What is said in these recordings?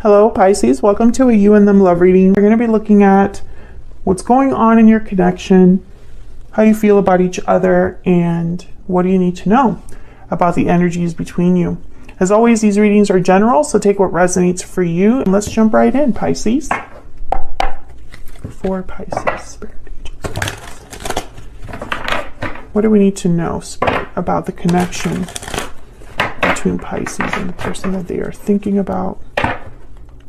Hello Pisces, welcome to a you and them love reading. We're going to be looking at what's going on in your connection, how you feel about each other, and what do you need to know about the energies between you. As always, these readings are general, so take what resonates for you. And let's jump right in, Pisces. For Pisces, Spirit Angels. What do we need to know, Spirit, about the connection between Pisces and the person that they are thinking about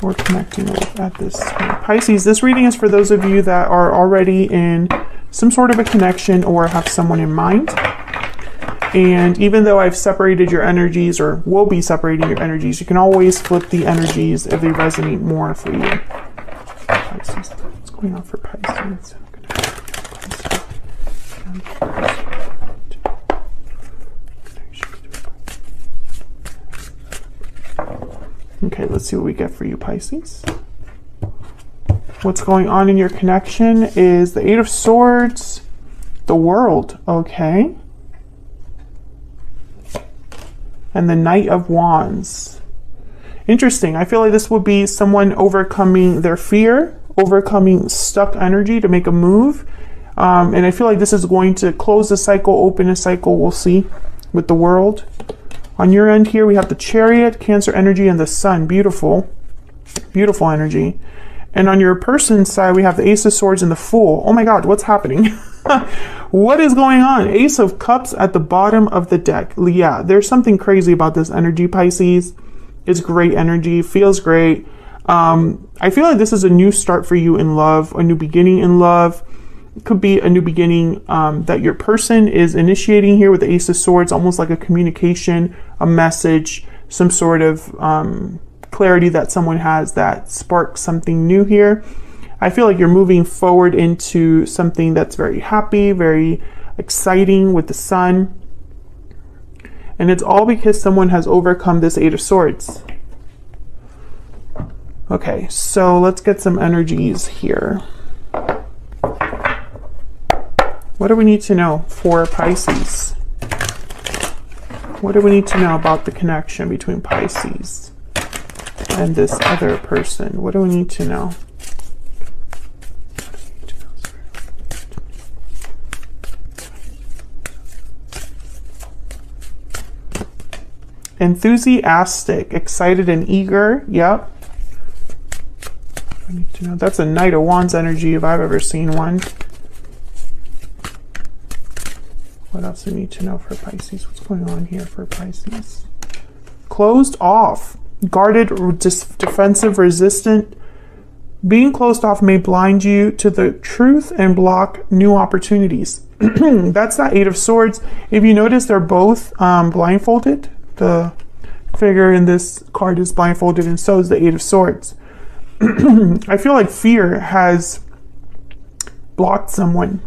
or connecting with at this time? Pisces, this reading is for those of you that are already in some sort of a connection or have someone in mind. And even though I've separated your energies, or will be separating your energies, you can always flip the energies if they resonate more for you. Pisces, what's going on for Pisces? Okay, let's see what we get for you, Pisces. What's going on in your connection is the Eight of Swords, the World, okay? And the Knight of Wands. Interesting. I feel like this would be someone overcoming their fear, overcoming stuck energy to make a move. And I feel like this is going to close the cycle, open a cycle, we'll see, with the World. On your end here, we have the Chariot, Cancer energy, and the Sun. Beautiful. Beautiful energy. And on your person's side, we have the Ace of Swords and the Fool. Oh my God, what's happening? What is going on? Ace of Cups at the bottom of the deck. Yeah, there's something crazy about this energy, Pisces. It's great energy, feels great. I feel like this is a new start for you in love, a new beginning in love. It could be a new beginning that your person is initiating here with the Ace of Swords, almost like a communication, a message, some sort of clarity that someone has that sparks something new here. I feel like you're moving forward into something that's very happy, very exciting with the Sun. And it's all because someone has overcome this Eight of Swords. Okay, so let's get some energies here. What do we need to know for Pisces? What do we need to know about the connection between Pisces and this other person? What do we need to know? Enthusiastic, excited, and eager. Yep. I need to know. That's a Knight of Wands energy if I've ever seen one. What else do we need to know for Pisces? What's going on here for Pisces? Closed off, guarded, defensive, resistant. Being closed off may blind you to the truth and block new opportunities. That's that Eight of Swords. If you notice, they're both blindfolded. The figure in this card is blindfolded, and so is the Eight of Swords. I feel like fear has blocked someone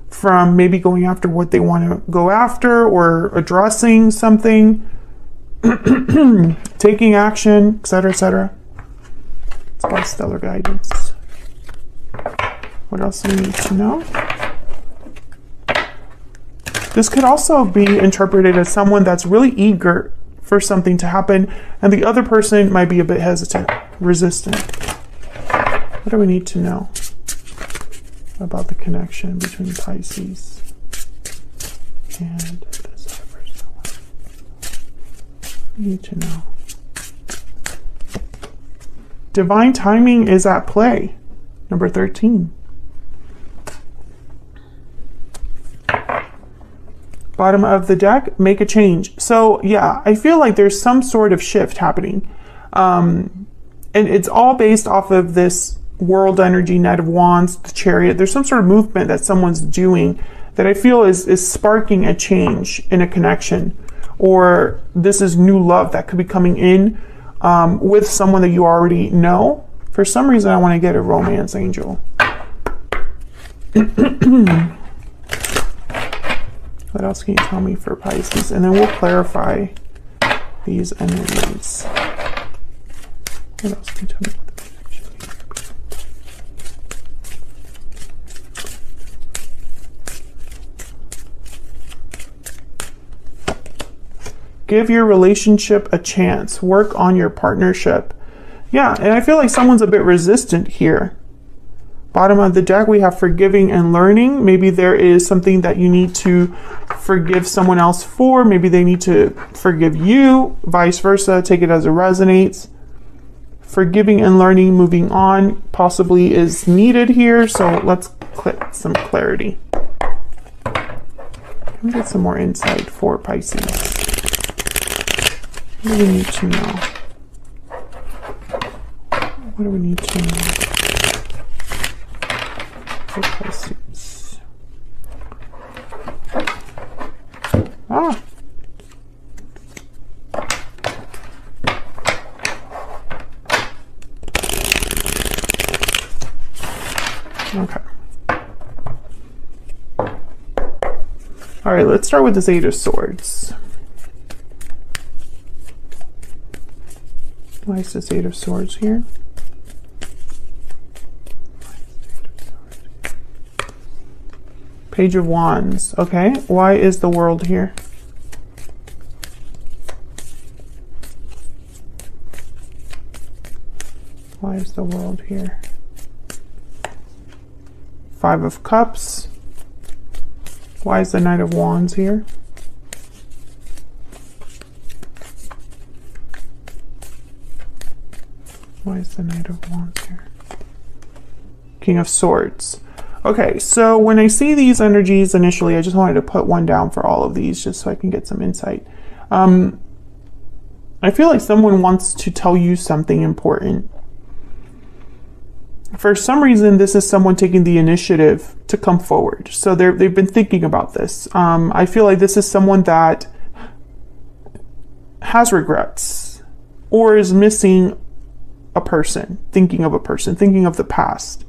from maybe going after what they want to go after, or addressing something, taking action, etc., etc. It's about stellar guidance. What else do we need to know? This could also be interpreted as someone that's really eager for something to happen, and the other person might be a bit hesitant, resistant. What do we need to know about the connection between Pisces and this other person? We need to know. Divine timing is at play. Number 13. Bottom of the deck, make a change. So yeah, I feel like there's some sort of shift happening. And it's all based off of this World energy, Knight of Wands, the Chariot. There's some sort of movement that someone's doing that I feel is sparking a change in a connection. Or this is new love that could be coming in with someone that you already know. For some reason, I want to get a romance angel. What else can you tell me for Pisces? And then we'll clarify these energies. What else can you tell me about the connection here? Give your relationship a chance. Work on your partnership. Yeah, and I feel like someone's a bit resistant here. Bottom of the deck, we have forgiving and learning. Maybe there is something that you need to forgive someone else for. Maybe they need to forgive you, vice versa. Take it as it resonates. Forgiving and learning, moving on, possibly is needed here. So let's click some clarity. Let me get some more insight for Pisces. What do we need to know? What do we need to know for Pisces? Ah. Okay. All right, let's start with this Eight of Swords. Why is this Eight of Swords here? Page of Wands. Okay, why is the World here? Why is the World here? Five of Cups. Why is the Knight of Wands here? Why is the Knight of Wands here? King of Swords. Okay, so when I see these energies initially, I just wanted to put one down for all of these just so I can get some insight. I feel like someone wants to tell you something important. For some reason, this is someone taking the initiative to come forward. So they've been thinking about this. I feel like this is someone that has regrets or is missing a person, thinking of the past,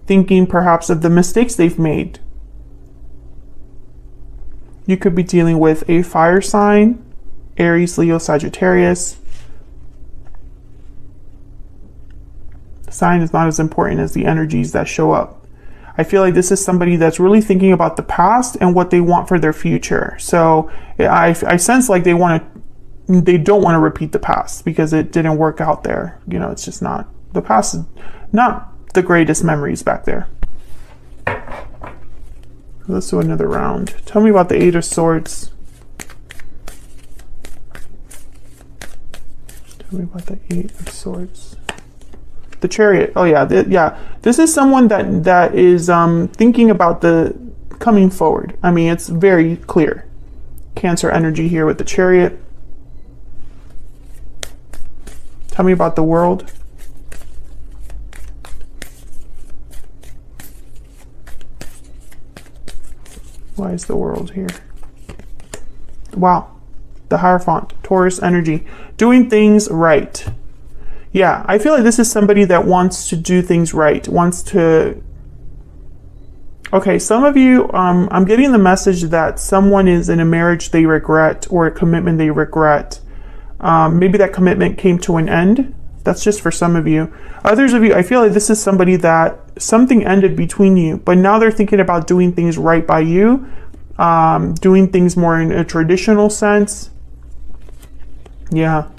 thinking perhaps of the mistakes they've made. You could be dealing with a fire sign, Aries, Leo, Sagittarius. Sign is not as important as the energies that show up. I feel like this is somebody that's really thinking about the past and what they want for their future. So I sense like they don't want to repeat the past because it didn't work out there. You know, it's just not, the past is not the greatest memories back there. Let's do another round. Tell me about the Eight of Swords. Tell me about the Eight of Swords. The Chariot. Oh yeah, yeah. This is someone that is thinking about the coming forward. I mean, it's very clear. Cancer energy here with the Chariot. Tell me about the World. Why is the World here? Wow. The Hierophant. Taurus energy. Doing things right. Yeah, I feel like this is somebody that wants to do things right, wants to... Okay, some of you, I'm getting the message that someone is in a marriage they regret or a commitment they regret. Maybe that commitment came to an end. That's just for some of you. Others of you, I feel like this is somebody that something ended between you, but now they're thinking about doing things right by you, doing things more in a traditional sense. Yeah.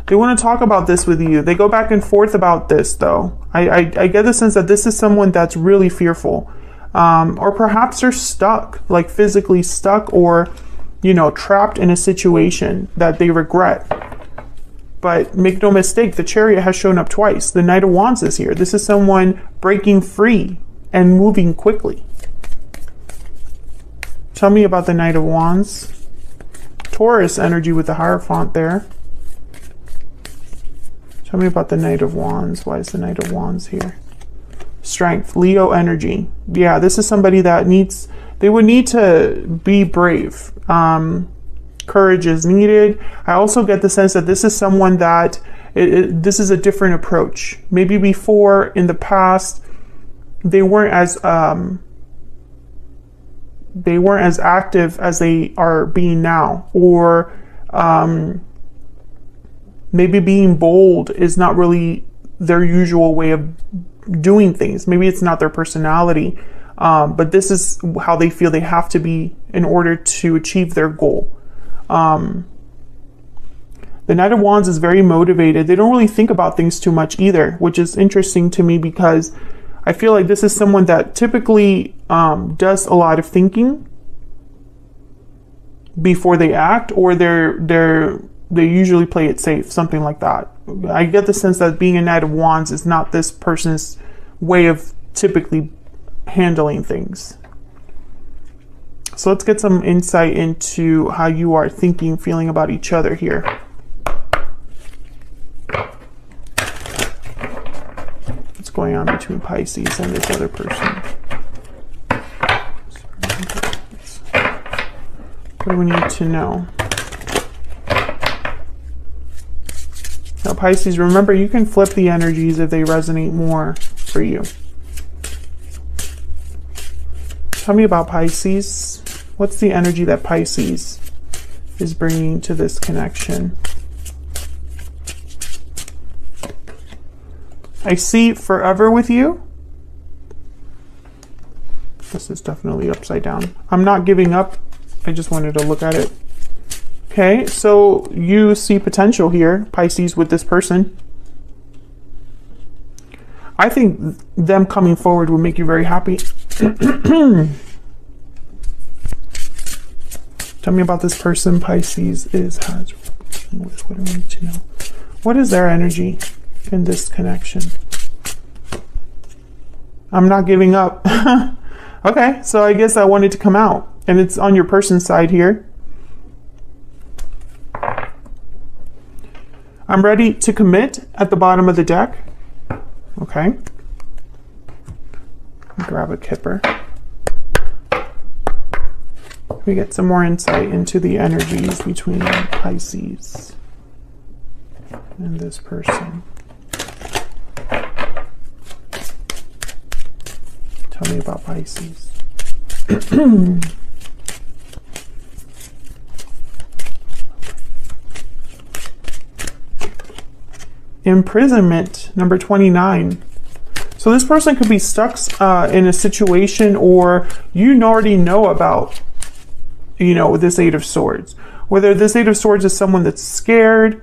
They want to talk about this with you. They go back and forth about this, though. I get the sense that this is someone that's really fearful. Or perhaps they're stuck, like physically stuck or, you know, trapped in a situation that they regret. But make no mistake, the Chariot has shown up twice. The Knight of Wands is here. This is someone breaking free and moving quickly. Tell me about the Knight of Wands. Taurus energy with the Hierophant there. Tell me about the Knight of Wands. Why is the Knight of Wands here? Strength, Leo energy. Yeah, this is somebody that they would need to be brave. Courage is needed. I also get the sense that this is someone that, this is a different approach. Maybe before, in the past, they weren't as active as they are being now. Or, maybe being bold is not really their usual way of doing things. Maybe it's not their personality, but this is how they feel they have to be in order to achieve their goal. The Knight of Wands is very motivated. They don't really think about things too much either, which is interesting to me because I feel like this is someone that typically does a lot of thinking before they act, or they usually play it safe, something like that. I get the sense that being a Knight of Wands is not this person's way of typically handling things. So let's get some insight into how you are thinking, feeling about each other here. What's going on between Pisces and this other person? What do we need to know? Now, Pisces, remember, you can flip the energies if they resonate more for you. Tell me about Pisces. What's the energy that Pisces is bringing to this connection? I see forever with you. This is definitely upside down. I'm not giving up. I just wanted to look at it. Okay, so you see potential here, Pisces, with this person. I think them coming forward will make you very happy. Tell me about this person Pisces has. What do we need to know? What is their energy in this connection? I'm not giving up. Okay, so I guess I wanted to come out. And it's on your person's side here. I'm ready to commit at the bottom of the deck. Okay. Grab a kipper. We get some more insight into the energies between Pisces and this person. Tell me about Pisces. Imprisonment, number 29. So this person could be stuck in a situation, or you already know about, with this Eight of Swords. Whether this Eight of Swords is someone that's scared,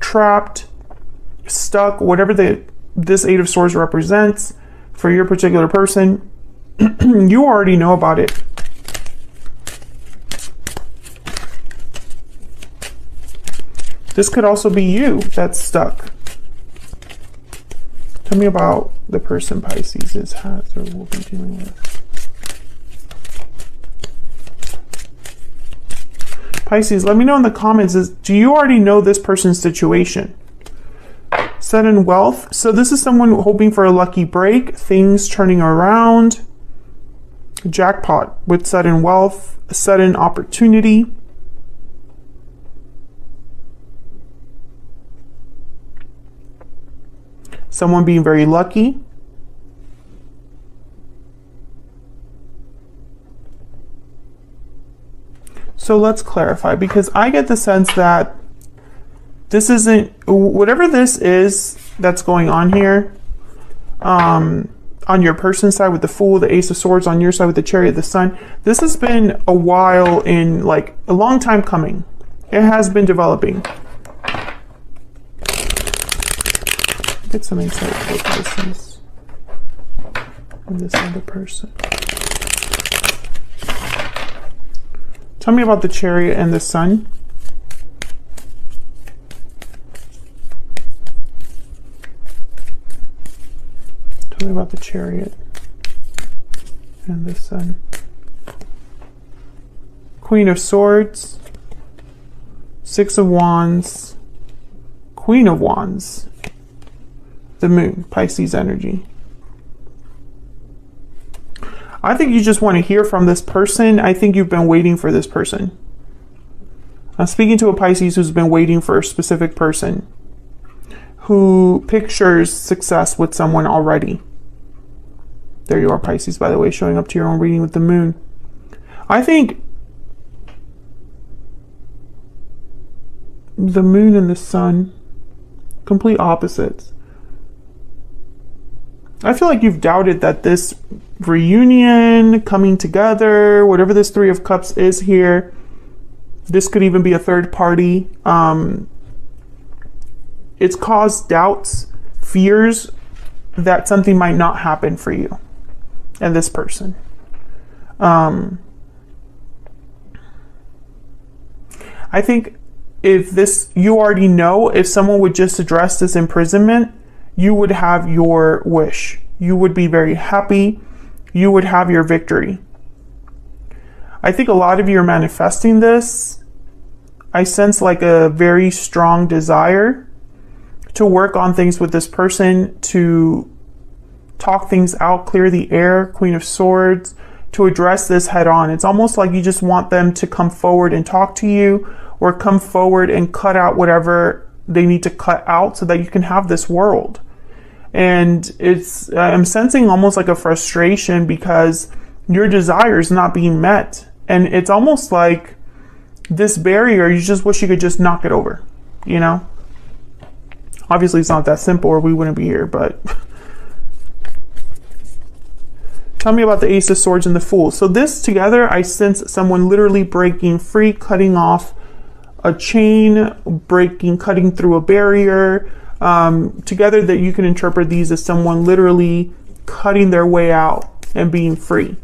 trapped, stuck, whatever this Eight of Swords represents for your particular person, you already know about it. This could also be you that's stuck. Tell me about the person Pisces has or will be dealing with. Pisces, let me know in the comments, do you already know this person's situation? Sudden wealth. So this is someone hoping for a lucky break, things turning around. Jackpot with sudden wealth, a sudden opportunity. Someone being very lucky. So let's clarify, because I get the sense that this isn't, whatever this is that's going on here, on your person's side with the Fool, the Ace of Swords, on your side with the Chariot, the Sun, this has been a while, in like a long time coming. It has been developing. Get some insight for Pisces and this other person. Tell me about the Chariot and the Sun. Tell me about the Chariot and the Sun. Queen of Swords, Six of Wands, Queen of Wands. The Moon, Pisces energy. I think you just want to hear from this person. I think you've been waiting for this person. I'm speaking to a Pisces who's been waiting for a specific person, who pictures success with someone already. There you are, Pisces, by the way, showing up to your own reading with the Moon. I think the Moon and the Sun, complete opposites. I feel like you've doubted that this reunion, coming together, whatever this Three of Cups is here, this could even be a third party. it's caused doubts, fears that something might not happen for you and this person. I think if this, you already know, if someone would just address this imprisonment, you would have your wish. You would be very happy. You would have your victory. I think a lot of you are manifesting this. I sense like a very strong desire to work on things with this person, to talk things out, clear the air, Queen of Swords, to address this head on. It's almost like you just want them to come forward and talk to you, or come forward and cut out whatever they need to cut out so that you can have this world. And it's, I'm sensing almost like a frustration because your desire is not being met. And it's almost like this barrier, you just wish you could just knock it over, you know? Obviously it's not that simple or we wouldn't be here, but tell me about the Ace of Swords and the Fool. So this together, I sense someone literally breaking free, cutting off a chain, cutting through a barrier. Together that you can interpret these as someone literally cutting their way out and being free.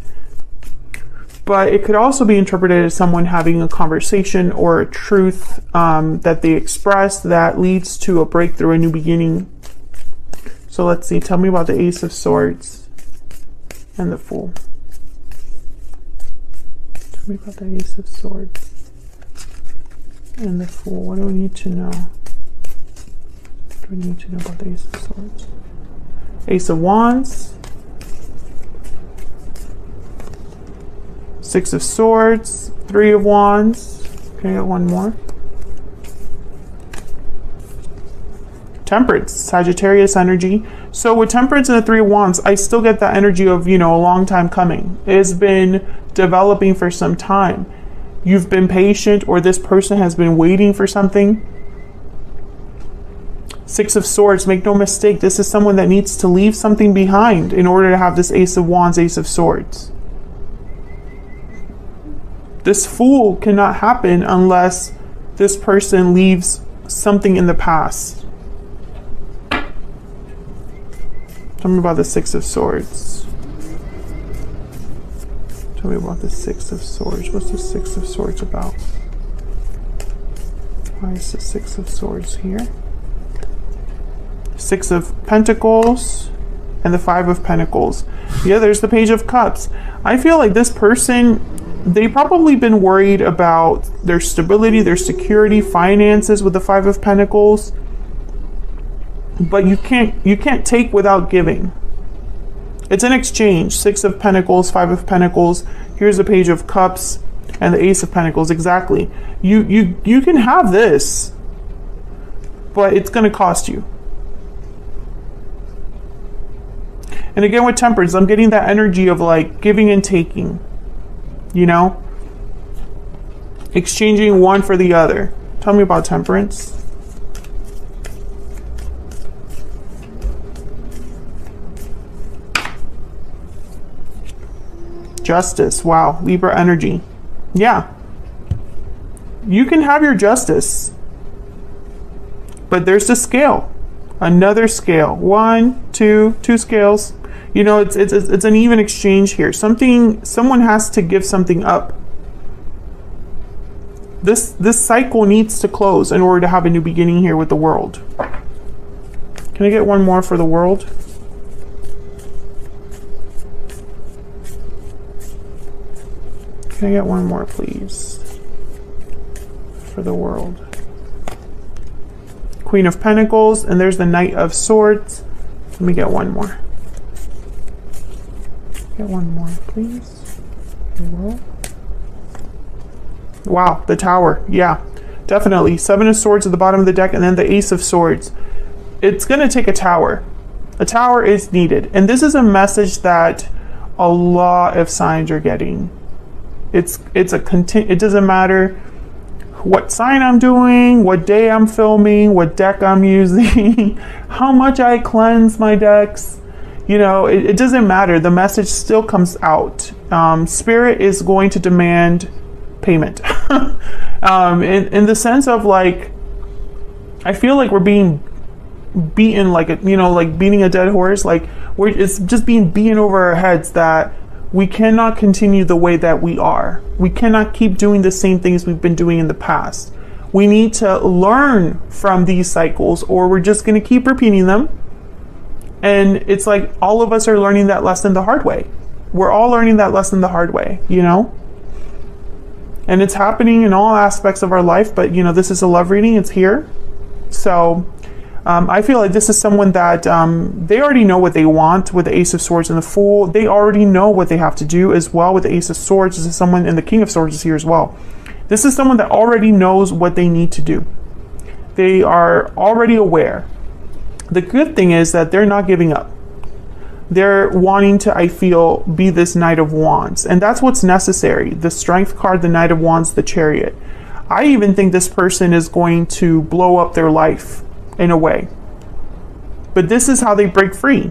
But it could also be interpreted as someone having a conversation or a truth that they express that leads to a breakthrough, a new beginning. So let's see, tell me about the Ace of Swords and the Fool. Tell me about the Ace of Swords and the Fool. What do we need to know? What do we need to know about the Ace of Swords? Ace of Wands. Six of Swords, Three of Wands. Can I get one more? Temperance, Sagittarius energy. So with Temperance and the Three of Wands, I still get that energy of, you know, a long time coming. It has been developing for some time. You've been patient, or this person has been waiting for something. Six of Swords, make no mistake, this is someone that needs to leave something behind in order to have this Ace of Wands, Ace of Swords. This Fool cannot happen unless this person leaves something in the past. Tell me about the Six of Swords. Tell me about the Six of Swords. What's the Six of Swords about? Why is the Six of Swords here? Six of Pentacles and the Five of Pentacles. Yeah, there's the Page of Cups. I feel like this person, they've probably been worried about their stability, their security, finances with the Five of Pentacles. But you can't take without giving. It's an exchange. Six of Pentacles, Five of Pentacles. Here's the Page of Cups and the Ace of Pentacles. Exactly. You can have this, but it's going to cost you. And again with Temperance, I'm getting that energy of like giving and taking. You know? Exchanging one for the other. Tell me about Temperance. Justice. Wow. Libra energy. Yeah. You can have your justice. But there's the scale. Another scale. One, two scales. You know, it's an even exchange here. Someone has to give something up. This cycle needs to close in order to have a new beginning here with the World. Can I get one more for the World? Can I get one more, please? For the World. Queen of Pentacles, and there's the Knight of Swords. Let me get one more. Get one more, please. The World. Wow, the Tower. Yeah, definitely. Seven of Swords at the bottom of the deck, and then the Ace of Swords. It's going to take a tower. A tower is needed. And this is a message that a lot of signs are getting. It doesn't matter what sign I'm doing, what day I'm filming, what deck I'm using, how much I cleanse my decks. You know, it doesn't matter. The message still comes out. Spirit is going to demand payment. In the sense of like, I feel like we're being beaten like a, you know, like beating a dead horse. Like it's just being beaten over our heads that we cannot continue the way that we are. We cannot keep doing the same things we've been doing in the past. We need to learn from these cycles, or we're just going to keep repeating them. And it's like all of us are learning that lesson the hard way. We're all learning that lesson the hard way, you know? And it's happening in all aspects of our life, but you know, this is a love reading, it's here. So I feel like this is someone that they already know what they want with the Ace of Swords and the Fool. They already know what they have to do as well with the Ace of Swords. This is someone, and the King of Swords is here as well. This is someone that already knows what they need to do. They are already aware. The good thing is that they're not giving up. They're wanting to, I feel, be this Knight of Wands. And that's what's necessary. The Strength card, the Knight of Wands, the Chariot. I even think this person is going to blow up their life in a way. But this is how they break free.